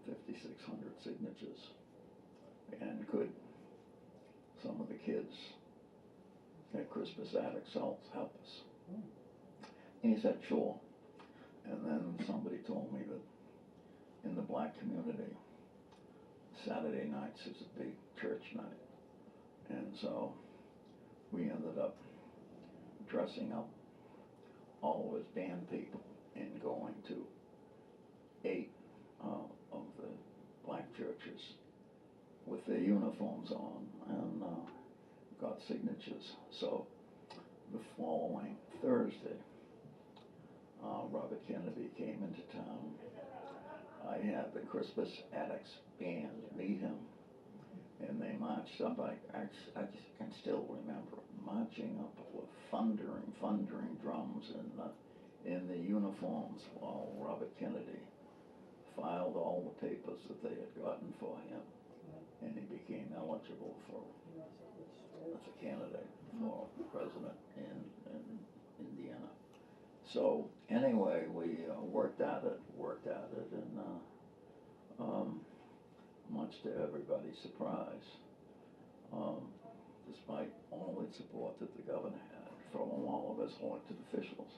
5,600 signatures, and could some of the kids at Crispus Attucks help us? And he said, sure. And then somebody told me that in the black community, Saturday nights is a big church night. And so we ended up dressing up all of us band people and going to 8 of the black churches with their uniforms on, and got signatures. So the following Thursday, Robert Kennedy came into town. I had the Crispus Attucks band meet him, and they marched up. I just can still remember marching up with thundering drums in the uniforms while Robert Kennedy filed all the papers that they had gotten for him, and he became eligible as a candidate for president in Indiana. So anyway, we worked at it, and much to everybody's surprise, despite all the support that the governor had from all of us elected officials,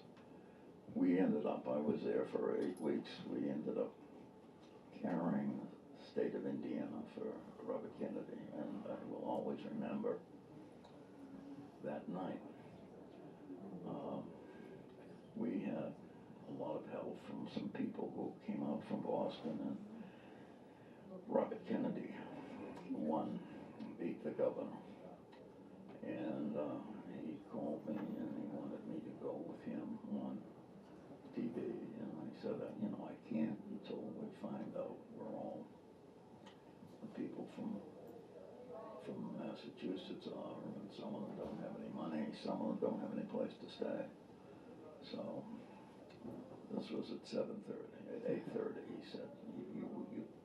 we ended up, I was there for 8 weeks, we ended up carrying the state of Indiana for Robert Kennedy, and I will always remember that night. We had a lot of help from some people who came out from Boston, and Robert Kennedy beat the governor, and he called me and he wanted me to go with him on TV, and I said, I can't until we find out where all the people from Massachusetts are, and some of them don't have any money, some of them don't have any place to stay. So this was at 7:30. At 8:30, he said,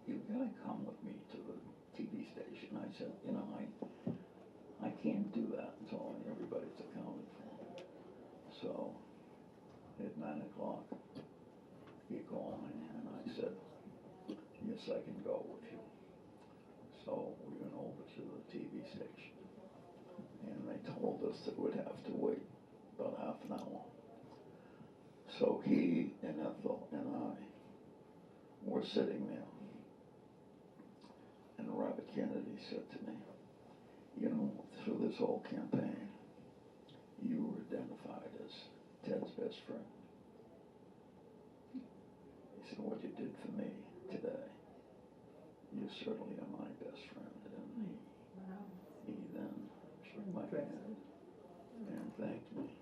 you gotta come with me to the TV station. I said, I can't do that until everybody's accounted for. So at 9 o'clock, he called me, and I said, yes, I can go with you. So we went over to the TV station, and they told us that we'd have to wait about half an hour. So he and Ethel and I were sitting there, and Robert Kennedy said to me, through this whole campaign, you were identified as Ted's best friend. He said, what you did for me today, you certainly are my best friend. And he then shook my hand and thanked me.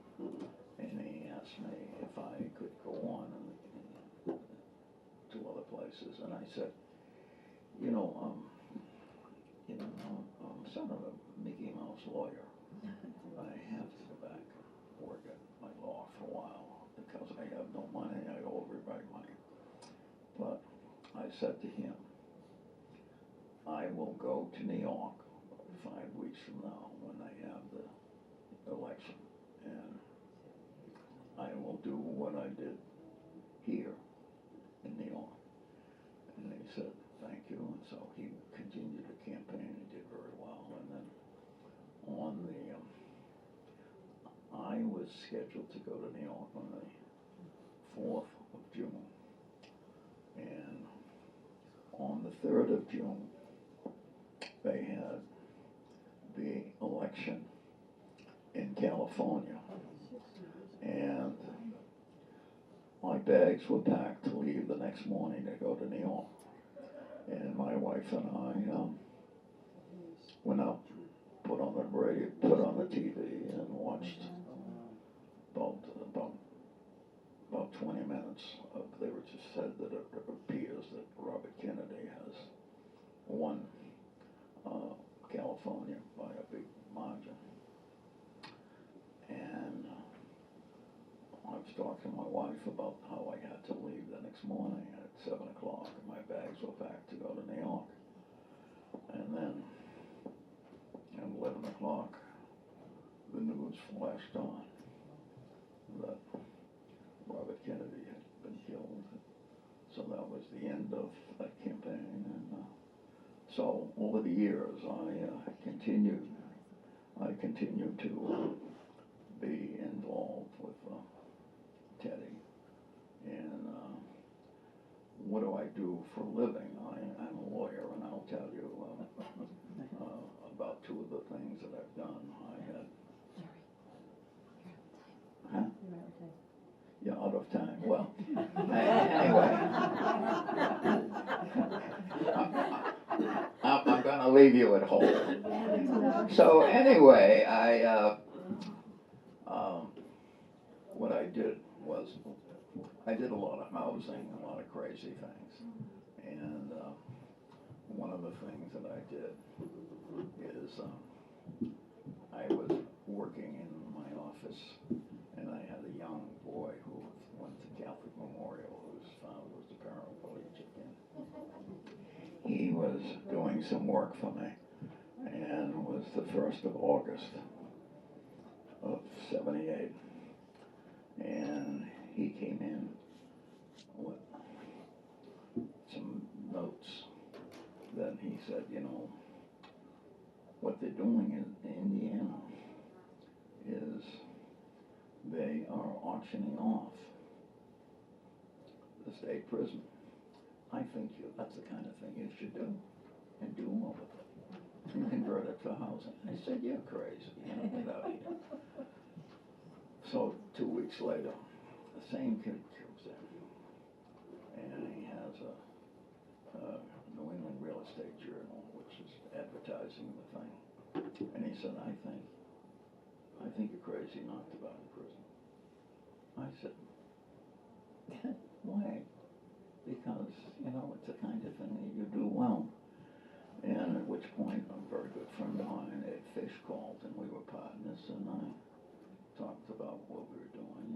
And he asked me if I could go on places, and I said, I'm son of a Mickey Mouse lawyer. I have to go back and work at my law for a while because I have no money. I owe everybody money. But I said to him, I will go to New York 5 weeks from now when they have the election, and I will do what I did here in New York. And he said, thank you, and so he continued the campaign and did very well. And then I was scheduled to go to New York on the 4th of June, and on the 3rd of June, they had the election in California, and my bags were packed to leave the next morning to go to New York. And my wife and I went up, put on the radio, put on the TV, and watched about 20 minutes of. They were just said that it appears that Robert Kennedy has won California by a big margin. And I was talking to my wife about how I had to leave the next morning at 7 o'clock, and my bags were packed to go to New York. And then at 11 o'clock, the news flashed on that Robert Kennedy had been killed. So that was the end of that campaign. And so over the years, I continued to be involved with Teddy. And what do I do for a living? I'm a lawyer, and I'll tell you about two of the things that I've done. Huh? You're out of time. Well, anyway, I'm going to leave you at home. So anyway, what I did was I did a lot of housing, a lot of crazy things, and one of the things that I did is I was working in my office, and I had a young boy who went to Catholic Memorial, whose father was the paraplegic, and he was doing some work for me, and it was the 1st of August of '78, and he came in with some notes. Then he said, what they're doing in Indiana is they are auctioning off the state prison. I think that's the kind of thing you should do, and do more with it, and convert it to housing. I said, you're crazy, get out of here. So 2 weeks later, the same kid comes in, and he has a New England Real Estate Journal, which is advertising the thing. And he said, I think you're crazy not to buy the prison. I said, why? Because, it's the kind of thing that you do well. And at which point, a very good friend of mine, Ed Fish, called, and we were partners, and I talked about what we were doing,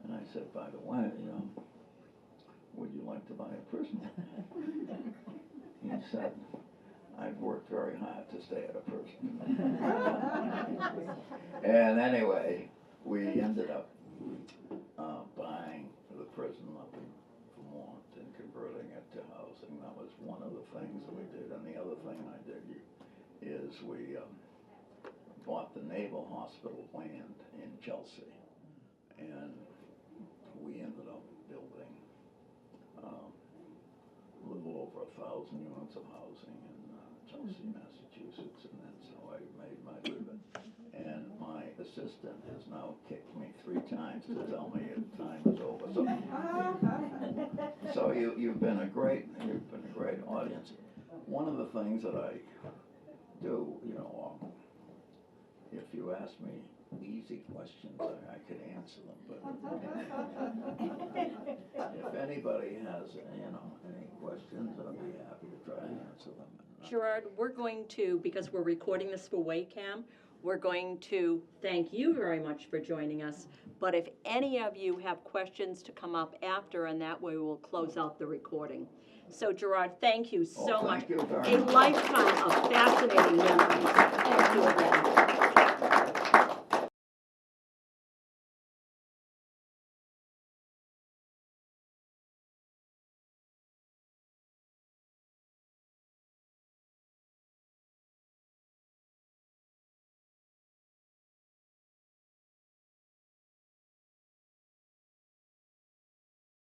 and I said, by the way, would you like to buy a prison? He said, I've worked very hard to stay at a prison. And anyway, we ended up buying the prison up in Vermont and converting it to housing. That was one of the things that we did. And the other thing I did is we bought the Naval Hospital land in Chelsea, and we ended up building a little over 1,000 units of housing in Chelsea, Massachusetts, and that's how I made my living. And my assistant has now kicked me 3 times to tell me time is over. So you've been a great audience. One of the things that I do, if you ask me easy questions, I could answer them, but if anybody has, any questions, I'd be happy to try and answer them. Gerard, we're going to, because we're recording this for Waycam, we're going to thank you very much for joining us. But if any of you have questions to come up after, and that way we'll close out the recording. So Gerard, thank you so much. Thank you very A much. lifetime of fascinating memories. Thank you again.